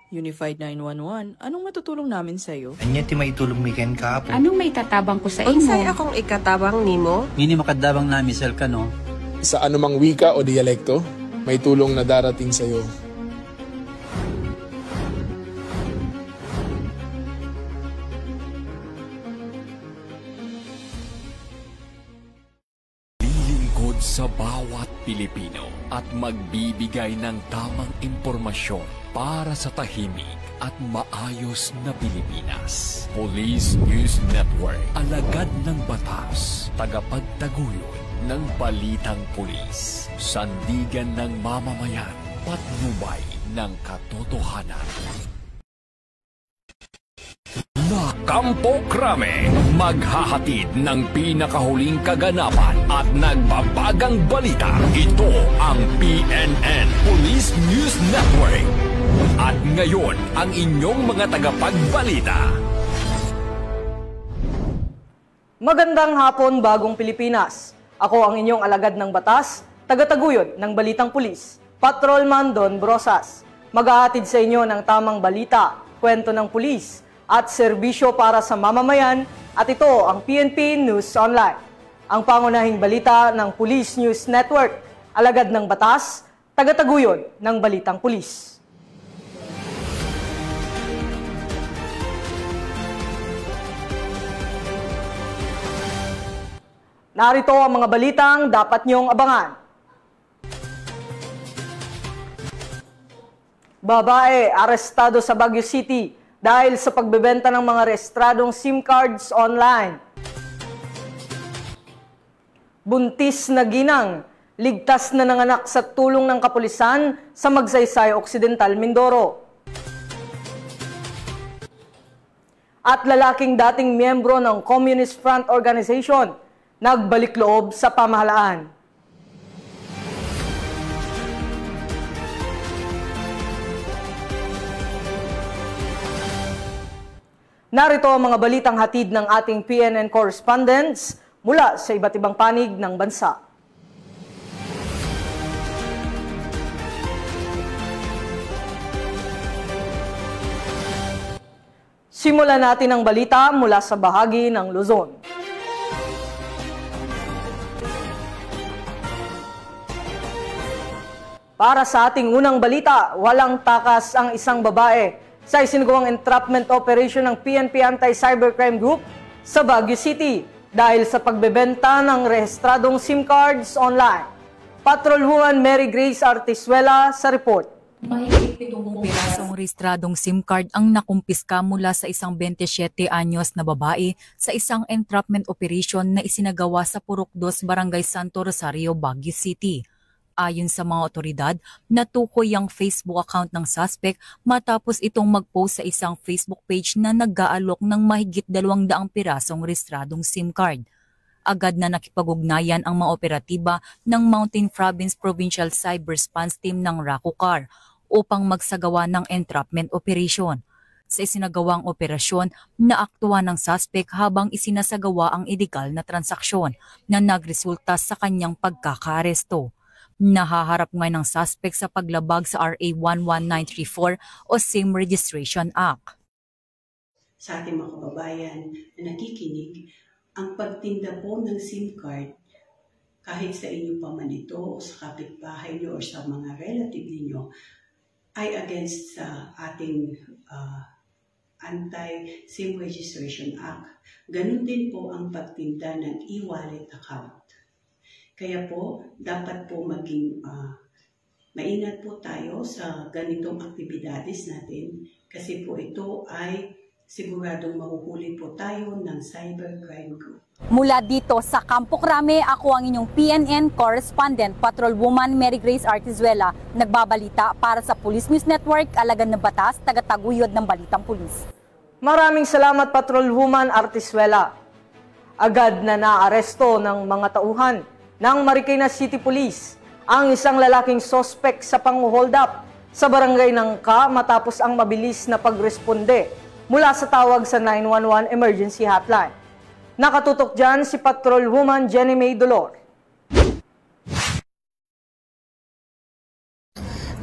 Unified 911, anong matutulong namin sa'yo? Anya ti maitulong mi ken kapo. Anong may tatabang ko sa imo? Unsay akong ikatabang nimo? Ngini makadabang na misal ka no? Sa anumang wika o dialekto, may tulong na darating sa iyo. Lilingkod sa bawat Pilipino at magbibigay ng tamang impormasyon para sa tahimik at maayos na Pilipinas. Police News Network, alagad ng batas, tagapagtaguyod ng balitang pulis, sandigan ng mamamayan, patnubay ng katotohanan. La Campo Crame, maghahatid ng pinakahuling kaganapan at nagbabagang balita. Ito ang PNN Police News Network. At ngayon, ang inyong mga tagapagbalita. Magandang hapon, Bagong Pilipinas. Ako ang inyong alagad ng batas, tagataguyod ng Balitang Pulis, Patrolman Don Brosas. Maghahatid sa inyo ng tamang balita, kwento ng pulis, at serbisyo para sa mamamayan, at ito ang PNP News Online. Ang pangunahing balita ng Police News Network, alagad ng batas, tagataguyod ng Balitang Pulis. Narito ang mga balitang dapat niyong abangan. Babae arestado sa Baguio City dahil sa pagbebenta ng mga rehistradong SIM cards online. Buntis na ginang, ligtas na nanganak sa tulong ng kapulisan sa Magsaysay Occidental, Mindoro. At lalaking dating miyembro ng Communist Front Organization, nagbalik loob sa pamahalaan. Narito ang mga balitang hatid ng ating PNN correspondents mula sa iba't ibang panig ng bansa. Simulan natin ang balita mula sa bahagi ng Luzon. Para sa ating unang balita, walang takas ang isang babae sa isinagawang entrapment operation ng PNP Anti-Cybercrime Group sa Baguio City dahil sa pagbebenta ng rehistradong SIM cards online. Patrolhuan Mary Grace Artizuela sa report. Mahigit 70 pirasong rehistradong SIM card ang nakumpiska mula sa isang 27 anyos na babae sa isang entrapment operation na isinagawa sa Purok 2, Barangay Santo Rosario, Baguio City. Ayon sa mga otoridad, natukoy ang Facebook account ng suspect matapos itong mag-post sa isang Facebook page na nag-aalok ng mahigit 200 pirasong rehistradong SIM card. Agad na nakipag-ugnayan ang mga operatiba ng Mountain Province Provincial Cyber Response Team ng RACOCAR upang magsagawa ng entrapment operation. Sa isinagawang operasyon, naaktuwa ng suspect habang isinasagawa ang illegal na transaksyon na nagresulta sa kanyang pagkakaaresto. Nahaharap ngayon ng suspect sa paglabag sa RA 11934 o SIM Registration Act. Sa ating mga kababayan na nakikinig, ang pagtinda po ng SIM card, kahit sa inyo pa man ito o sa kapitbahay nyo o sa mga relative niyo, ay against sa ating Anti-SIM Registration Act. Ganun din po ang pagtinda ng e-wallet account. Kaya po, dapat po maging maingat po tayo sa ganitong aktibidades natin kasi po ito ay siguradong mahuhuli po tayo ng cybercrime group. Mula dito sa Campo Crame, ako ang inyong PNN correspondent, Patrolwoman Mary Grace Artizuela, nagbabalita para sa Police News Network, alagad ng batas, tagataguyod ng Balitang Pulis. Maraming salamat, Patrolwoman Artizuela. Agad na naaresto ng mga tauhan ng Marikina City Police ang isang lalaking sospek sa pang-hold up sa barangay Nangka matapos ang mabilis na pagresponde mula sa tawag sa 911 emergency hotline. Nakatutok dyan si Patrolwoman Jenny May Dolor.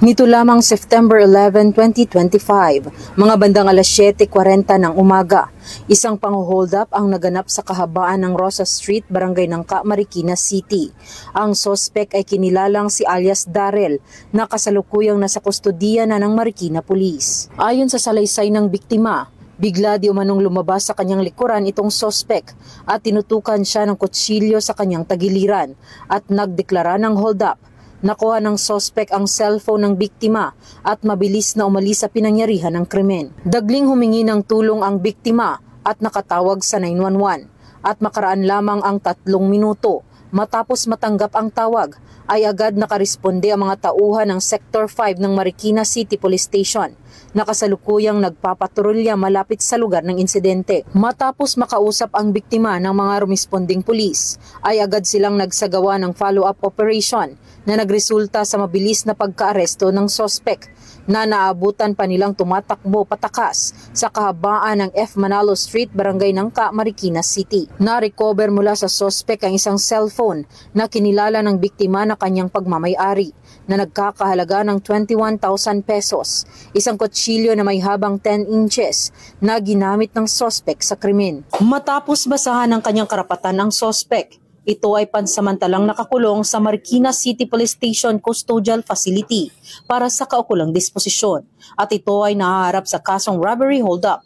Nito lamang September 11, 2025, mga bandang alas 7:40 ng umaga, isang pang-hold up ang naganap sa kahabaan ng Rosa Street, Barangay Nangka, Marikina City. Ang sospek ay kinilalang si alias Darrell na kasalukuyang nasa kustodiya na ng Marikina Police. Ayon sa salaysay ng biktima, bigla di umanong lumabas sa kanyang likuran itong sospek at tinutukan siya ng kutsilyo sa kanyang tagiliran at nagdeklara ng hold up. Nakuha ng sospek ang cellphone ng biktima at mabilis na umalis sa pinangyarihan ng krimen. Dagling humingi ng tulong ang biktima at nakatawag sa 911 at makaraan lamang ang 3 minuto. Matapos matanggap ang tawag ay agad nakaresponde ang mga tauhan ng Sector 5 ng Marikina City Police Station na kasalukuyang nagpapatrolya malapit sa lugar ng insidente. Matapos makausap ang biktima ng mga rumisponding pulis, ay agad silang nagsagawa ng follow-up operation na nagresulta sa mabilis na pagkaaresto ng sospek na naabutan pa nilang tumatakbo patakas sa kahabaan ng F. Manalo Street, Barangay Nangka, Marikina City. Na-recover mula sa sospek ang isang cellphone na kinilala ng biktima na kanyang pagmamay-ari na nagkakahalaga ng 21,000 pesos, isang kutsilyo na may habang 10 inches na ginamit ng sospek sa krimen. Matapos basahan ng kanyang karapatan ang sospek, ito ay pansamantalang nakakulong sa Marikina City Police Station Custodial Facility para sa kaukulang disposisyon at ito ay nahaharap sa kasong robbery hold-up.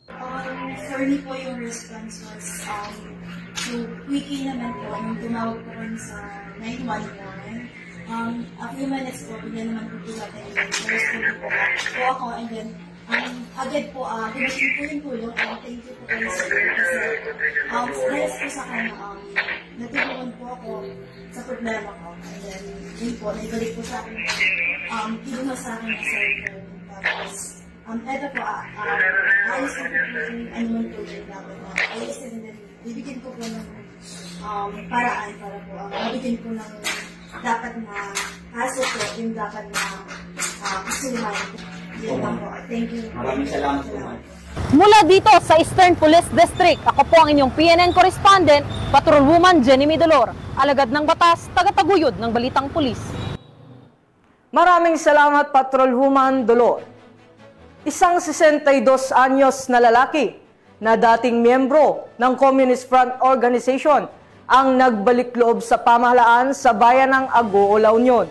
Sorry po yung response was so quickly naman po nung tumawag po rin sa 911. A few minutes po, bigyan naman po natin yung po ako and then agad po, pinagin po yung tulong and thank you po kayo sa iyo kasi dahil po sa kanya, natulungan po ako sa problema ko and then yun po, naibalik po sa akin kinuha sa akin na cellphone tapos eto po, ayos na po po yung anumang tulong namin ayos na din, bibigyan ko po ng paraan para po mabigyan ko ng dapat na kaso po, yung dapat na kasuhan. Yun lang po. Thank you. Maraming salamat po. Mula dito sa Eastern Police District, ako po ang inyong PNN correspondent, Patrolwoman Jenny Midolor, alagad ng batas, tagataguyod ng Balitang Pulis. Maraming salamat, Patrolwoman Dolor. Isang 62 anyos na lalaki na dating miyembro ng Communist Front Organization ang nagbalik loob sa pamahalaan sa bayan ng Agoo, La Union.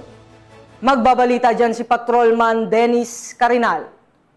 Magbabalita dyan si Patrolman Dennis Carinal.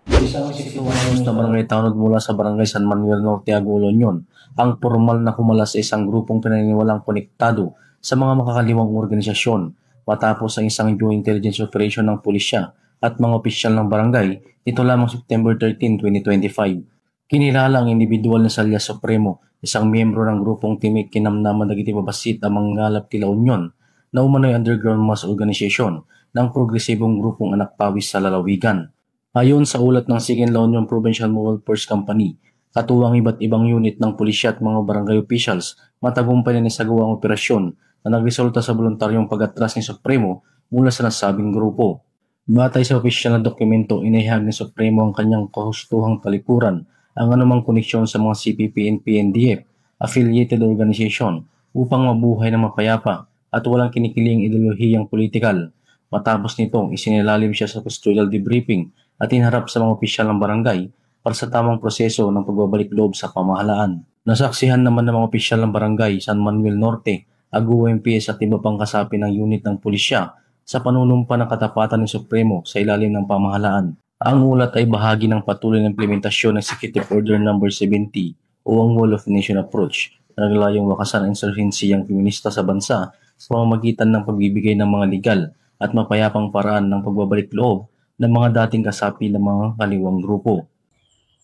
Isang 61 anyos na barangay tanod mula sa barangay San Manuel Norte, Agoo, La Union ang formal na kumala sa isang grupong pinaniniwalang konektado sa mga makakaliwang organisasyon matapos ang isang joint intelligence operation ng pulisya at mga opisyal ng barangay ito lamang September 13, 2025. Kinilala ang individual na Salya Supremo, isang miyembro ng grupong Timik Kinamnaman Dagiti Babasit amang ngalap ti La Union na umano'y underground mass organization ng progresibong grupong anak pawis sa lalawigan. Ayon sa ulat ng Sikin La Union Provincial Mobile Force Company, katuwang iba't ibang unit ng pulisya at mga barangay officials matagumpay na nisagawa ang operasyon na nagresulta sa voluntaryong pag-atras ni Supremo mula sa nasabing grupo. Batay sa opisyal na dokumento, inihag ni Supremo ang kanyang kahustuhang talikuran ang anumang koneksyon sa mga CPP and PNDF affiliated organization upang mabuhay na mapayapa at walang kinikiling ideolohiyang politikal. Matapos nito, isinilalim siya sa custodial debriefing at inharap sa mga opisyal ng barangay para sa tamang proseso ng pagbabalik loob sa pamahalaan. Nasaksihan naman ng mga opisyal ng barangay San Manuel Norte, Agoo MPS at iba pang kasapi ng unit ng pulisya sa panunumpa ng katapatan ni Supremo sa ilalim ng pamahalaan. Ang ulat ay bahagi ng patuloy na implementasyon ng Executive Order No. 70 o ang Wall of Nation Approach na naglayong wakasan ang insurhensiyang feminista sa bansa sa pamamagitan ng pagbibigay ng mga legal at mapayapang paraan ng pagbabalik loob ng mga dating kasapi ng mga kaliwang grupo.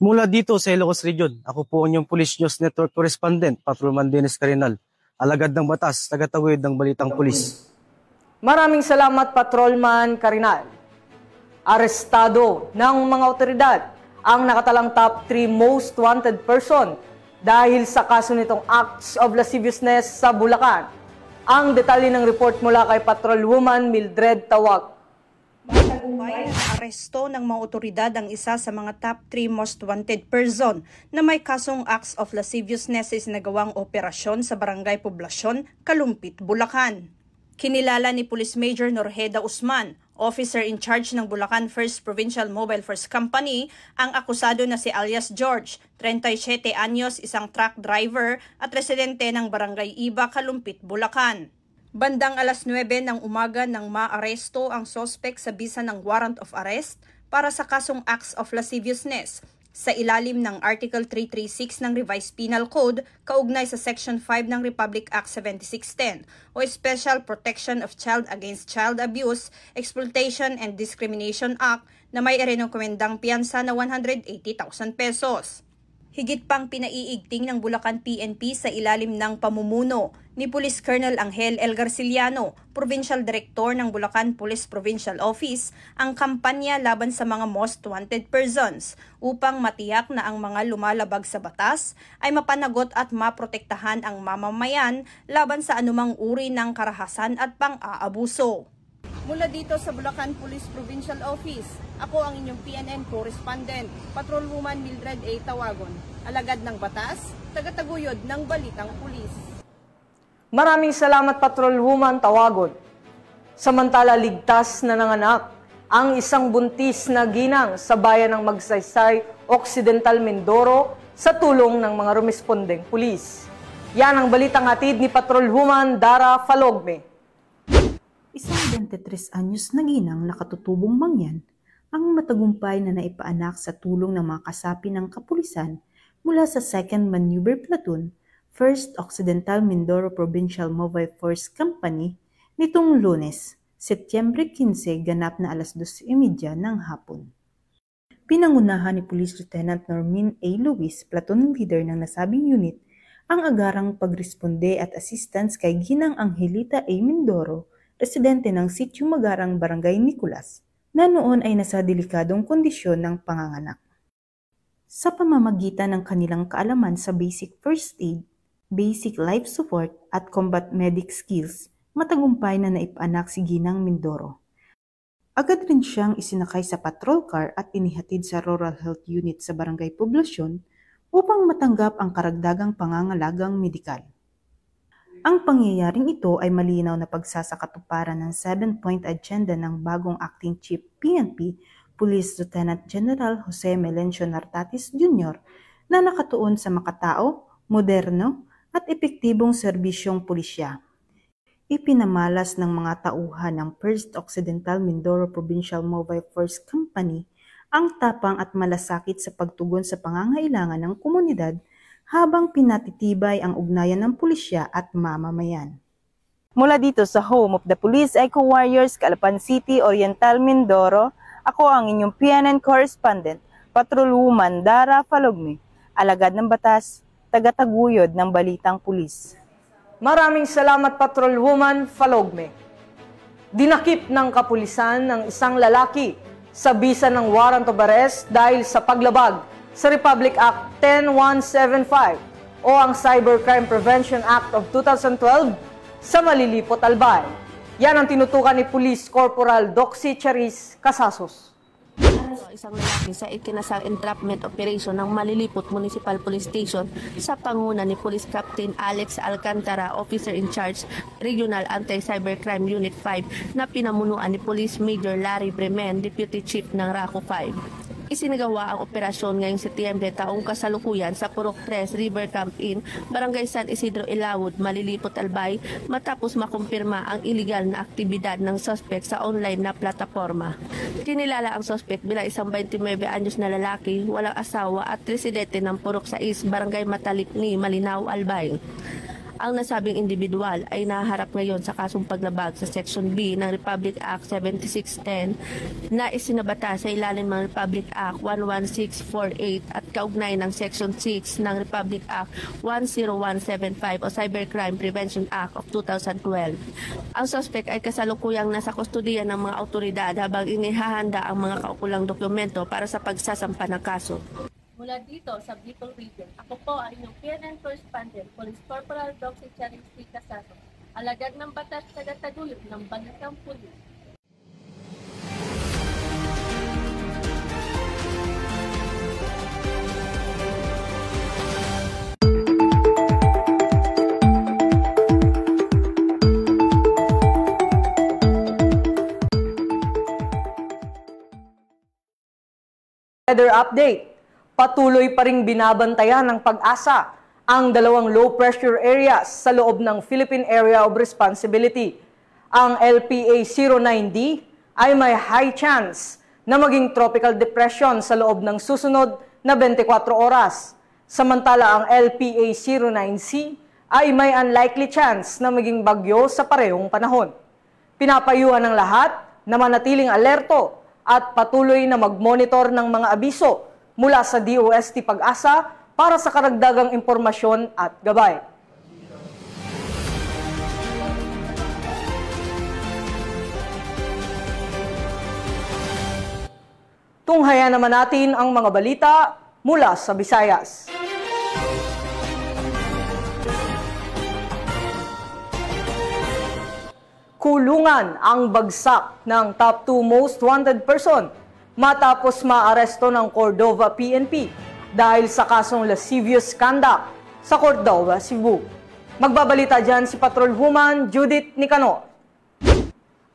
Mula dito sa Ilocos Region, ako po ang inyong Police News Network Correspondent, Patrolman Dennis Carinal, alagad ng batas, tagataguyod ng Balitang Pulis. Maraming salamat, Patrolman Carinal. Arestado ng mga otoridad ang nakatalang top 3 most wanted person dahil sa kaso nitong acts of lasciviousness sa Bulacan. Ang detalye ng report mula kay Patrolwoman Mildred Tawag. Matagumpay ang aresto ng mga otoridad ang isa sa mga top 3 most wanted person na may kasong acts of lasciviousness sa nagawang operasyon sa Barangay Poblasyon, Kalumpit, Bulacan. Kinilala ni Police Major Norheda Usman Officer in charge ng Bulacan 1st Provincial Mobile Force Company ang akusado na si alias George, 37 anyos, isang truck driver at residente ng Barangay Iba, Kalumpit, Bulacan. Bandang alas 9 ng umaga nang maaresto ang sospek sa bisa ng warrant of arrest para sa kasong acts of lasciviousness sa ilalim ng Article 336 ng Revised Penal Code kaugnay sa Section 5 ng Republic Act 7610 o Special Protection of Child Against Child Abuse, Exploitation and Discrimination Act na may irekomendang piyansa na 180,000 pesos. Higit pang pinaiigting ng Bulacan PNP sa ilalim ng pamumuno ni Police Colonel Angel L. Garciliano, Provincial Director ng Bulacan Police Provincial Office, ang kampanya laban sa mga most wanted persons upang matiyak na ang mga lumalabag sa batas ay mapanagot at maprotektahan ang mamamayan laban sa anumang uri ng karahasan at pang-aabuso. Mula dito sa Bulacan Police Provincial Office, ako ang inyong PNN correspondent, Patrolwoman Mildred A. Tawagon, alagad ng batas, tagataguyod ng Balitang Pulis. Maraming salamat, Patrolwoman Tawagon. Samantala, ligtas na nanganak ang isang buntis na ginang sa bayan ng Magsaysay, Occidental Mindoro sa tulong ng mga rumespondeng pulis. Yan ang balitang hatid ni Patrolwoman Dara Falogme. Isang 23 anyos na ginang nakatutubong mangyan ang matagumpay na naipaanak sa tulong ng mga kasapi ng kapulisan mula sa 2nd Maneuver Platoon, 1st Occidental Mindoro Provincial Mobile Force Company nitong Lunes, Setyembre 15, ganap na alas 2:30 ng hapon. Pinangunahan ni Police Lieutenant Normin A. Luis, platoon leader ng nasabing unit, ang agarang pagresponde at assistance kay Ginang Angelita A. Mindoro, residente ng Sitio Magarang, Barangay Nicolas, na noon ay nasa delikadong kondisyon ng panganganak. Sa pamamagitan ng kanilang kaalaman sa basic first aid, basic life support at combat medic skills, matagumpay na naipaanak si Ginang Mindoro. Agad rin siyang isinakay sa patrol car at inihatid sa Rural Health Unit sa Barangay Poblasyon upang matanggap ang karagdagang pangangalagang medikal. Ang pangyayaring ito ay malinaw na pagsasakatuparan ng 7-point agenda ng bagong Acting Chief PNP, Police Lieutenant General Jose Melencio Nartatis Jr. na nakatuon sa makatao, moderno at epektibong serbisyong pulisya. Ipinamalas ng mga tauhan ng 1st Occidental Mindoro Provincial Mobile Force Company ang tapang at malasakit sa pagtugon sa pangangailangan ng komunidad habang pinatitibay ang ugnayan ng pulisya at mamamayan. Mula dito sa home of the Police Eco Warriors, Calapan City, Oriental, Mindoro, ako ang inyong PNN correspondent, Patrolwoman Dara Falogme, alagad ng batas, tagataguyod ng Balitang Pulis. Maraming salamat, Patrolwoman Falogme. Dinakip ng kapulisan ng isang lalaki sa bisa ng warrant of arrest dahil sa paglabag sa Republic Act 10175 o ang Cybercrime Prevention Act of 2012 sa Malilipot, Albay. Yan ang tinutukan ni Police Corporal Doxy Charis Casasos. Isang lalaki sa ikinasang entrapment operation ng Malilipot Municipal Police Station sa panguna ni Police Captain Alex Alcantara, Officer in Charge, Regional Anti-Cybercrime Unit 5 na pinamunuan ni Police Major Larry Bremen, Deputy Chief ng RACO 5. Isinagawa ang operasyon ngayong Setyembre taong kasalukuyan sa Purok 3 River Camp Inn, Barangay San Isidro Ilawod, Malilipot, Albay matapos makumpirma ang iligal na aktibidad ng suspect sa online na plataforma. Kinilala ang suspect bilang isang 29 anyos na lalaki, walang asawa at residente ng Purok 6, Barangay Matalipni, Malinaw, Albay. Ang nasabing individual ay naharap ngayon sa kasong paglabag sa Section B ng Republic Act 7610 na isinabata sa ilalim ng Republic Act 11648 at kaugnay ng Section 6 ng Republic Act 10175 o Cybercrime Prevention Act of 2012. Ang suspect ay kasalukuyang nasa kustudiya ng mga autoridad habang inihahanda ang mga kaukulang dokumento para sa pagsasampa ng kaso. Mula dito sa Bicol Region, ako po ang inyong PNN correspondent, Police Corporal Doxy Charis Casasos, alagad ng batas, tagataguyod ng Balitang Pulis. weather update. Patuloy pa ring binabantayan ng Pag-asa ang dalawang low pressure areas sa loob ng Philippine Area of Responsibility. Ang LPA-09D ay may high chance na maging tropical depression sa loob ng susunod na 24 oras. Samantala ang LPA-09C ay may unlikely chance na maging bagyo sa parehong panahon. Pinapayuhan ng lahat na manatiling alerto at patuloy na mag-monitor ng mga abiso mula sa DOST Pag-asa para sa karagdagang impormasyon at gabay. Tunghayan naman natin ang mga balita mula sa Visayas. Kulungan ang bagsak ng top 2 most wanted person matapos maaresto ng Cordova PNP dahil sa kasong lascivious conduct sa Cordova, Cebu. Magbabalita dyan si Patrolwoman Judith Nicanor.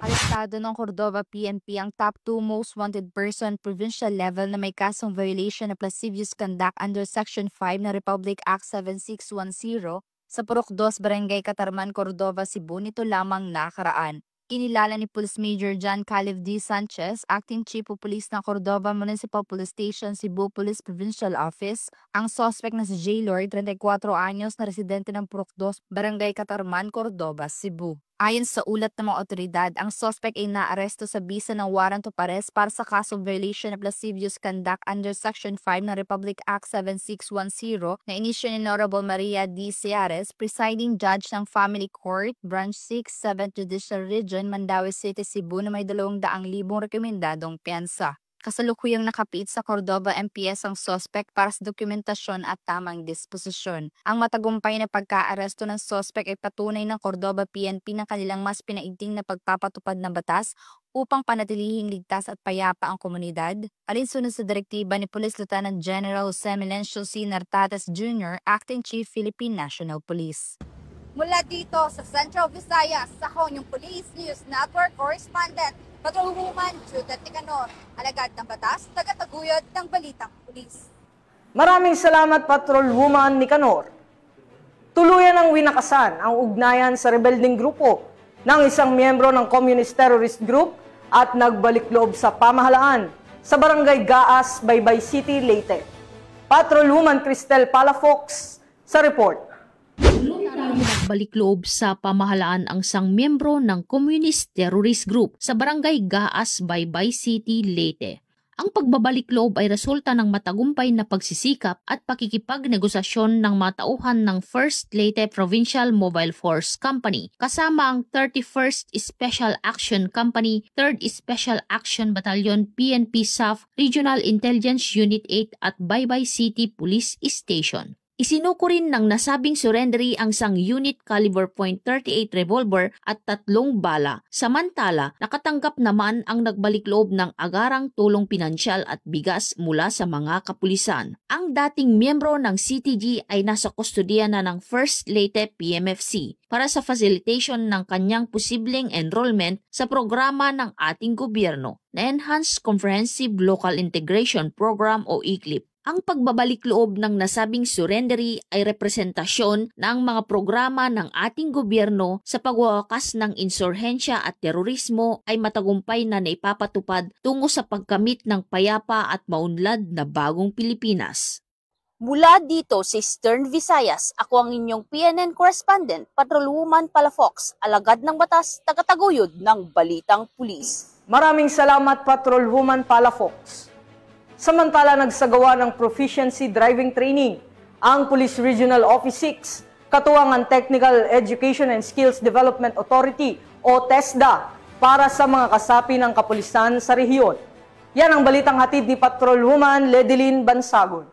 Arestado ng Cordova PNP ang top 2 most wanted person provincial level na may kasong violation of lascivious conduct under Section 5 ng Republic Act 7610 sa Purok 2, Barangay Catarman, Cordova, Cebu nito lamang nakaraan. Kinilala ni Police Major John Caleb D. Sanchez, Acting Chief of Police ng Cordova Municipal Police Station, Cebu Police Provincial Office, ang suspect na si J. Lord, 34 anyos na residente ng Purok 2, Barangay Catarman, Cordova, Cebu. Ayon sa ulat ng mga otoridad, ang suspect ay naaresto sa bisa ng warrant of arrest para sa kasong violation of lascivious conduct under Section 5 ng Republic Act 7610 na inisyo ni Honorable Maria D. Seares, presiding judge ng Family Court, Branch 6, 7th Judicial Region, Mandaue City, Cebu na may 200,000 rekomendadong piyansa. Kasalukuyang nakapiit sa Cordova MPS ang suspect para sa dokumentasyon at tamang disposisyon. Ang matagumpay na pagkaaresto ng suspect ay patunay ng Cordova PNP ng kanilang mas pinaigting na pagpapatupad ng batas upang panatilihing ligtas at payapa ang komunidad, alinsunod sa direktiba ni Police Lieutenant General Jose Melencio C. Nartates Jr., Acting Chief Philippine National Police. Mula dito sa Central Visayas, ako yung Police News Network Correspondent, Patrolwoman Judith Nicanor, alagad ng batas, tagataguyod ng Balitang Pulis. Maraming salamat, Patrolwoman Nicanor. Tuluyan ang winakasan ang ugnayan sa rebelding grupo ng isang miyembro ng Communist Terrorist Group at nagbalik loob sa pamahalaan sa Barangay Gaas, Baybay City, Leyte. Patrolwoman Cristel Palafox sa report. Nagbalik loob sa pamahalaan ang isang miyembro ng Communist Terrorist Group sa Barangay Gaas, Baybay City, Leyte. Ang pagbabalik loob ay resulta ng matagumpay na pagsisikap at pakikipagnegosasyon ng mga tauhan ng 1st Leyte Provincial Mobile Force Company kasama ang 31st Special Action Company, 3rd Special Action Battalion PNP SAF Regional Intelligence Unit 8 at Baybay City Police Station. Isinuko rin ng nasabing surrendery ang isang unit caliber .38 revolver at 3 bala. Samantala, nakatanggap naman ang nagbalik loob ng agarang tulong pinansyal at bigas mula sa mga kapulisan. Ang dating miyembro ng CTG ay nasa kustodiya na ng 1st Leyte PMFC para sa facilitation ng kanyang posibleng enrollment sa programa ng ating gobyerno na Enhanced Comprehensive Local Integration Program o ECLIP. Ang pagbabalik loob ng nasabing surrendery ay representasyon ng mga programa ng ating gobyerno sa pagwawakas ng insurhensya at terorismo ay matagumpay na naipapatupad tungo sa pagkamit ng payapa at maunlad na bagong Pilipinas. Mula dito sa Eastern Visayas, ako ang inyong PNN correspondent, Patrolwoman Palafox, alagad ng batas, tagataguyod ng Balitang Pulis. Maraming salamat, Patrolwoman Palafox. Samantala, nagsagawa ng proficiency driving training ang Police Regional Office 6, katuwang ang Technical Education and Skills Development Authority o TESDA para sa mga kasapi ng kapulisan sa rehiyon. Yan ang balitang hatid ni Patrolwoman Ledeline Bansagon.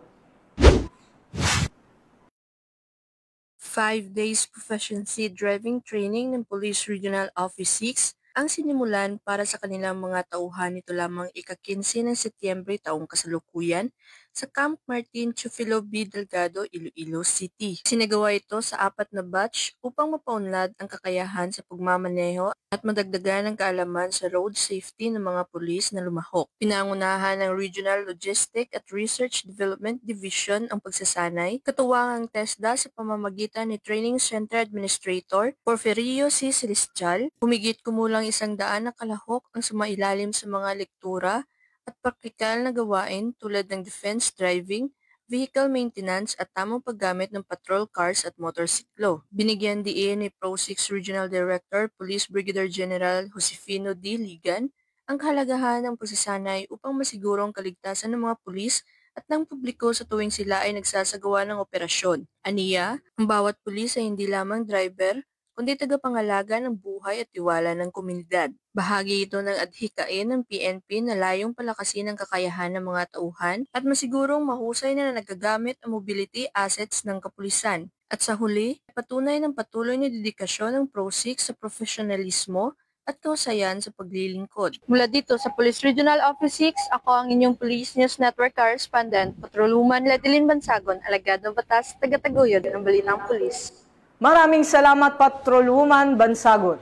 5 days proficiency driving training ng Police Regional Office 6 ang sinimulan para sa kanilang mga tauhan nito lamang ika-15 ng Setyembre taong kasalukuyan sa Camp Martin Chufilo B. Delgado, Iloilo City. Sinagawa ito sa 4 na batch upang mapaunlad ang kakayahan sa pagmamaneho at madagdagan ang kaalaman sa road safety ng mga pulis na lumahok. Pinangunahan ng Regional Logistic at Research Development Division ang pagsasanay, katuwang ang TESDA sa pamamagitan ni Training Center Administrator Porfirio C. Celestial. Humigit kumulang 100 na kalahok ang sumailalim sa mga lektura at praktikal na gawain tulad ng defense driving, vehicle maintenance at tamang paggamit ng patrol cars at motorsiklo. Binigyan diin ni Pro 6 Regional Director Police Brigadier General Josefino D. Ligan ang kahalagahan ng pagsasanay upang masiguro ang kaligtasan ng mga pulis at ng publiko sa tuwing sila ay nagsasagawa ng operasyon. Aniya, ang bawat pulis ay hindi lamang driver, kundi tagapangalaga ng buhay at tiwala ng komunidad. Bahagi ito ng adhikain ng PNP na layong palakasin ang kakayahan ng mga tauhan at masigurong mahusay na nagagamit ang mobility assets ng kapulisan. At sa huli, patunay ng patuloy na dedikasyon ng Pro 6 sa profesionalismo at kahusayan sa paglilingkod. Mula dito sa Police Regional Office 6, ako ang inyong Police News Network Correspondent, Patrolwoman Letilin Bansagon, alagad ng batas, tagataguyod ng Balitang Pulis. Maraming salamat, Patrolwoman Bansagon.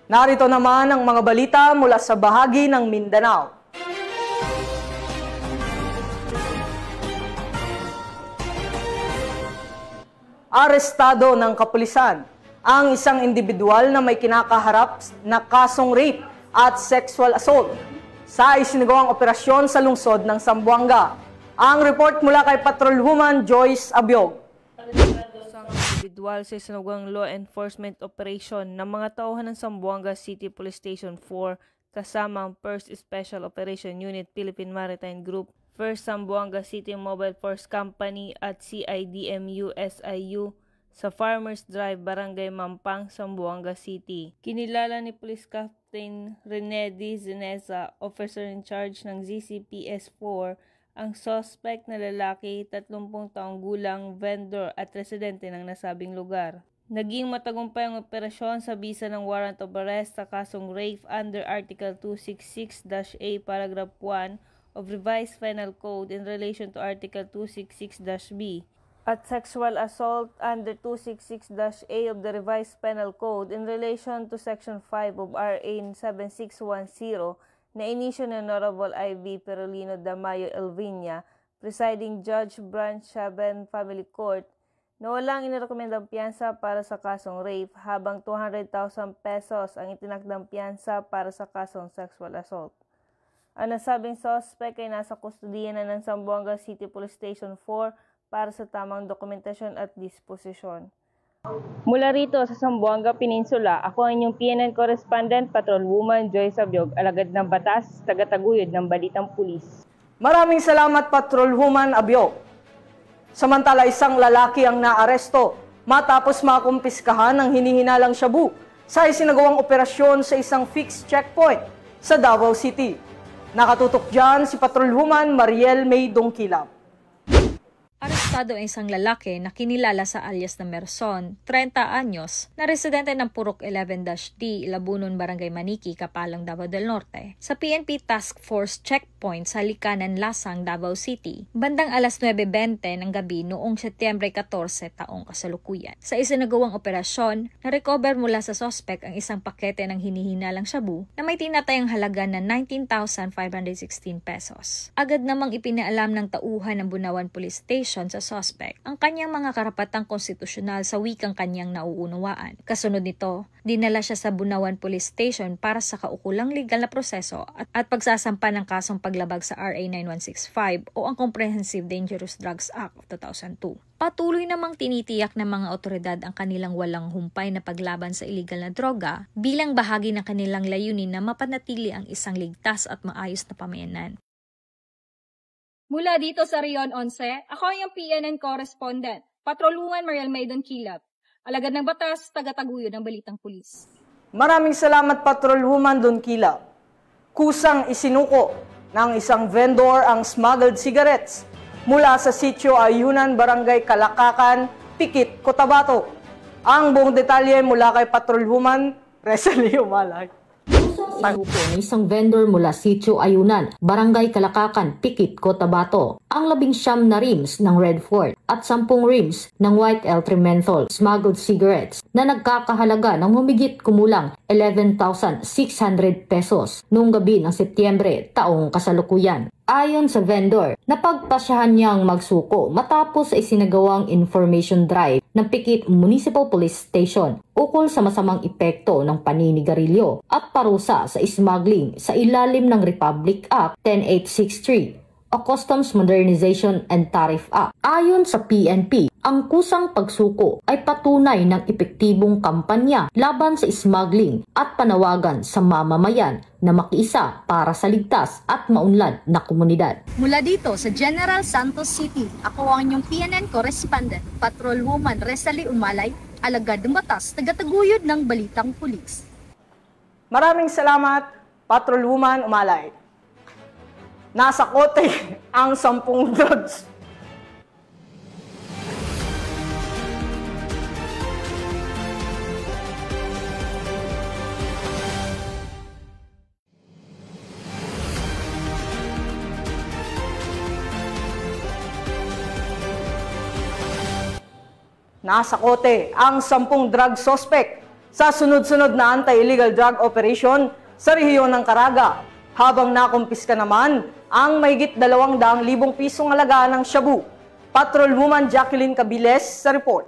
Narito naman ang mga balita mula sa bahagi ng Mindanao. Arestado ng kapulisan ang isang individual na may kinakaharap na kasong rape at sexual assault sa isinagawang operasyon sa lungsod ng Zamboanga. Ang report mula kay Patrolwoman Joyce Abiog. Individual sa isinagawang law enforcement operation ng mga tauhan ng Zamboanga City Police Station 4 kasama ang 1st Special Operation Unit Philippine Maritime Group, 1st Zamboanga City Mobile Force Company at CIDMU SIU sa Farmers Drive, Barangay Mampang, Zamboanga City. Kinilala ni Police Captain Rene D. Zinesa, Officer in Charge ng ZCPS 4, ang suspect na lalaki, 30 taong gulang, vendor at residente ng nasabing lugar. Naging matagumpay ang operasyon sa bisa ng warrant of arrest sa kasong rape under Article 266-A Paragraph 1 of Revised Penal Code in relation to Article 266-B at sexual assault under 266-A of the Revised Penal Code in relation to Section 5 of RA 7610 na inisyo ni Honorable I.V. Perolino Damayo Elvinia, Presiding Judge Branch 7 Family Court, na walang inirekomendang piyansa para sa kasong rape habang 200,000 pesos ang itinakdang piyansa para sa kasong sexual assault. Ang nasabing suspect ay nasa kustudiya na ng Zamboanga City Police Station 4 para sa tamang dokumentasyon at disposisyon. Mula rito sa Zamboanga Peninsula, ako ang inyong PNN Correspondent, Patrolwoman Joyce Abiog, alagad ng batas, tagataguyod ng Balitang Pulis. Maraming salamat, Patrolwoman Abiog. Samantala, isang lalaki ang naaresto matapos makumpiskahan ng hinihinalang shabu sa isinagawang operasyon sa isang fixed checkpoint sa Davao City. Nakatutok dyan si Patrolwoman Mariel May Dongkilap. Arestado ang isang lalaki na kinilala sa alias na Merson, 30 anyos, na residente ng Purok 11-D, Ilabunon, Barangay Maniki, Kapalang, Davao del Norte, sa PNP Task Force Checkpoint sa Likanan, Lasang, Davao City, bandang alas 9:20 ng gabi noong Setyembre 14 taong kasalukuyan. Sa isinagawang operasyon, na-recover mula sa sospek ang isang pakete ng hinihinalang shabu na may tinatayang halaga na 19,516 pesos. Agad namang ipinaalam ng tauhan ng Bunawan Police Station sa suspect ang kanyang mga karapatang konstitusyonal sa wikang kanyang nauunawaan. Kasunod nito, dinala siya sa Bunawan Police Station para sa kaukulang legal na proseso at pagsasampa ng kasong paglabag sa RA 9165 o ang Comprehensive Dangerous Drugs Act of 2002. Patuloy namang tinitiyak ng mga otoridad ang kanilang walang humpay na paglaban sa illegal na droga bilang bahagi ng kanilang layunin na mapanatili ang isang ligtas at maayos na pamayanan. Mula dito sa Rion 11, ako ang PNN Correspondent, Patrolwoman Mariel May Dongkilap, alagad ng batas, tagataguyod ng Balitang Pulis. Maraming salamat, Patrolwoman Dongkilap. Kusang isinuko ng isang vendor ang smuggled cigarettes mula sa Sitio Ayunan, Barangay Kalakakan, Pikit, Cotabato. Ang buong detalye mula kay Patrolwoman Resalio Malay. Kusang Inupo ng isang vendor mula Sitio Ayunan, Barangay Kalakakan, Tikit, Cotabato, ang 19 na rims ng Red Fort at 10 rims ng White Eltre Menthol smuggled cigarettes na nagkakahalaga ng humigit kumulang 11,600 pesos noong gabi ng Setyembre taong kasalukuyan. Ayon sa vendor, napagpasyahan niyang magsuko matapos sa isinagawang information drive ng Pikit Municipal Police Station ukol sa masamang epekto ng paninigarilyo at parusa sa smuggling sa ilalim ng Republic Act 10863 o Customs Modernization and Tariff Act. Ayon sa PNP, ang kusang pagsuko ay patunay ng epektibong kampanya laban sa smuggling at panawagan sa mamamayan na makiisa para sa ligtas at maunlad na komunidad. Mula dito sa General Santos City, ako ang inyong PNN correspondent, Patrolwoman Resali Umalay, alagad ng batas, tagataguyod ng Balitang Pulis. Maraming salamat, Patrolwoman Umalay. Nasa kote ang 10 drugs. Nasa kote ang 10 drug suspect sa sunod-sunod na anti-illegal drug operation sa rehiyon ng Caraga, habang nakumpiska naman ang mahigit 200,000 pisong halaga ng shabu. Patrolwoman Jacqueline Cabiles sa report.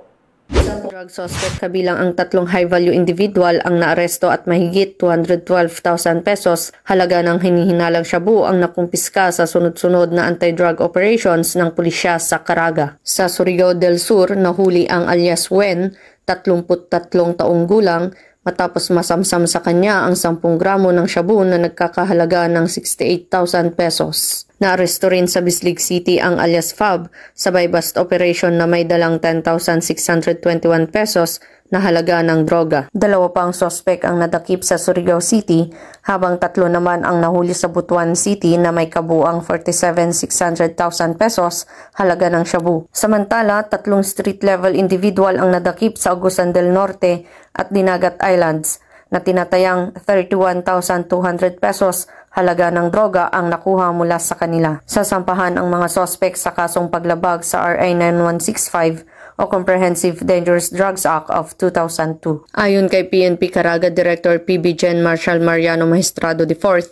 Drug suspect kabilang ang 3 high-value individual ang naaresto at mahigit 212,000 pesos halaga ng hinihinalang shabu ang nakumpiska sa sunod-sunod na anti-drug operations ng pulisya sa Caraga. Sa Surigao del Sur, nahuli ang alias Wen, 33 taong gulang, matapos masamsam sa kanya ang 10 gramo ng shabu na nagkakahalaga ng 68,000 pesos. Naaresto rin sa Bislig City ang alias Fab sa buy-bust operation na may dalang 10,621 pesos na halaga ng droga. 2 pang sospek ang nadakip sa Surigao City, habang 3 naman ang nahuli sa Butuan City na may kabuang 47,600,000 pesos halaga ng shabu. Samantala, 3 street-level individual ang nadakip sa Agusan del Norte at Dinagat Islands na tinatayang 31,200 pesos halaga ng droga ang nakuha mula sa kanila. Sasampahan ang mga sospek sa kasong paglabag sa RA 9165 o Comprehensive Dangerous Drugs Act of 2002. Ayon kay PNP Caraga Director PB Gen Marshal Mariano Magistrado IV,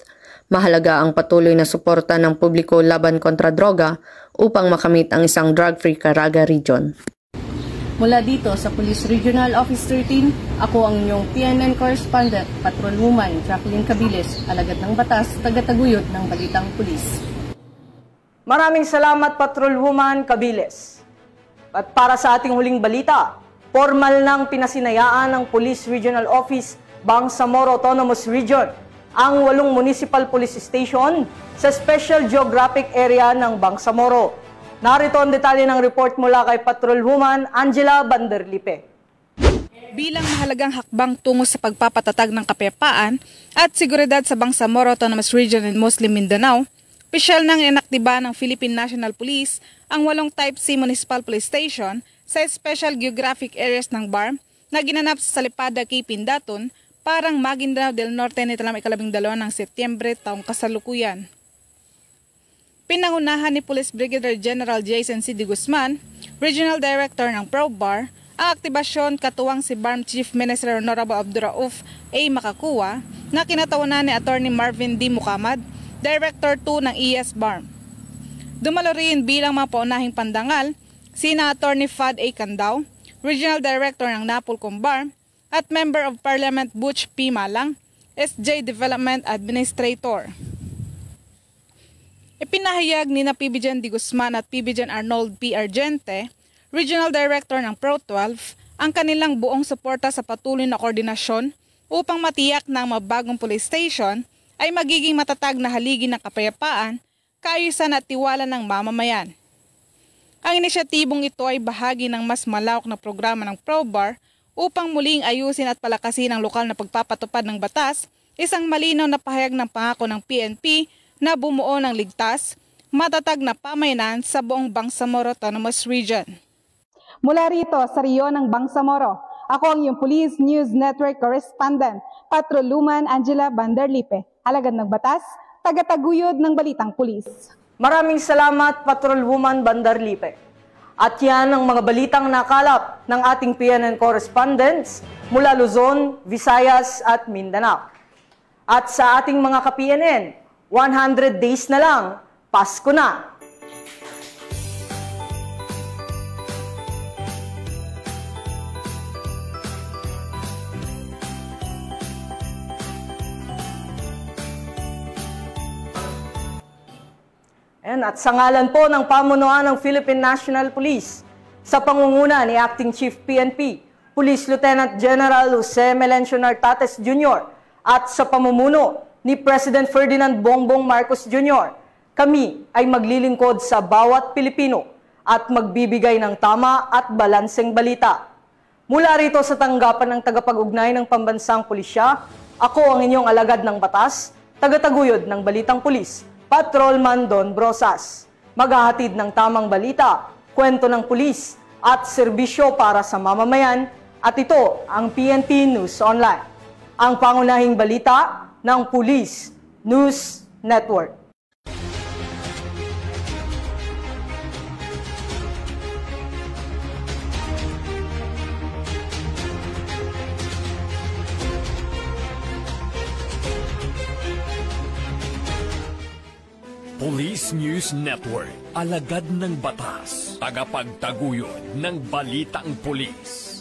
mahalaga ang patuloy na suporta ng publiko laban kontra droga upang makamit ang isang drug-free Caraga region. Mula dito sa Police Regional Office 13, ako ang inyong PNN correspondent, Patrolwoman Jacqueline Cabiles, alagad ng batas, tagataguyod ng Balitang Pulis. Maraming salamat, Patrolwoman Cabiles. At para sa ating huling balita, formal nang pinasinayaan ng Police Regional Office, Bangsamoro Autonomous Region, ang 8 municipal police station sa Special Geographic Area ng Bangsamoro. Narito ang detalye ng report mula kay Patrolwoman Angela Banderlipe. Bilang mahalagang hakbang tungo sa pagpapatatag ng kapayapaan at seguridad sa Bangsamoro Autonomous Region in Muslim Mindanao, opisyal nang inaktiba ng Philippine National Police ang 8 Type C Municipal Police Station sa Special Geographic Areas ng BARM na ginanap sa Salipada, Key Pindaton, parang Maguindanao del Norte nitong 12 ng Setyembre taong kasalukuyan. Pinangunahan ni Police Brigadier General Jason C. D. Guzman, Regional Director ng ProBAR, ang aktibasyon katuwang si BARM Chief Minister Honorable Abdurauf A. Makakuwa na kinatawanan ni Attorney Marvin D. Mukamad, Director 2 ng ES BARM. Dumalo rin bilang mga paunahing pandangal sina Attorney Fad A. Candao, Regional Director ng Napolcom BARM, at Member of Parliament Butch P. Malang, SJ Development Administrator. Ipinahayag ni na PB Gen D. Guzman at PB Gen Arnold P. Argente, Regional Director ng Pro-12, ang kanilang buong suporta sa patuloy na koordinasyon upang matiyak na ang mabagong police station ay magiging matatag na haligi ng kapayapaan, kaayusan at tiwala ng mamamayan. Ang inisyatibong ito ay bahagi ng mas malawak na programa ng ProBAR upang muling ayusin at palakasin ang lokal na pagpapatupad ng batas, isang malinaw na pahayag ng pangako ng PNP na bumuo ng ligtas, matatag na pamayanan sa buong Bangsamoro Autonomous Region. Mula rito sa rehiyon ng Bangsamoro, ako ang iyong Police News Network Correspondent, Patrolwoman Angela Bandarlipe, alagad ng batas, tagataguyod ng balitang pulis. Maraming salamat, Patrolwoman Bandarlipe. At yan ang mga balitang nakalap ng ating PNN correspondents mula Luzon, Visayas at Mindanao. At sa ating mga ka-PNN, 100 days na lang, Pasko na! At sa ngalan po ng pamunuan ng Philippine National Police, sa pangunguna ni Acting Chief PNP, Police Lieutenant General Jose Melencio Nartates Jr. at sa pamumuno ni President Ferdinand Bongbong Marcos Jr., kami ay maglilingkod sa bawat Pilipino at magbibigay ng tama at balanseng balita. Mula rito sa tanggapan ng tagapag-ugnay ng Pambansang Pulisya, ako ang inyong alagad ng batas, tagataguyod ng Balitang Pulis, Patrolman Don Brosas. Maghahatid ng tamang balita, kwento ng pulis at serbisyo para sa mamamayan, at ito ang PNP News Online, ang pangunahing balita ng Police News Network. Police News Network, alagad ng batas, tagapagtaguyod ng balitang pulis.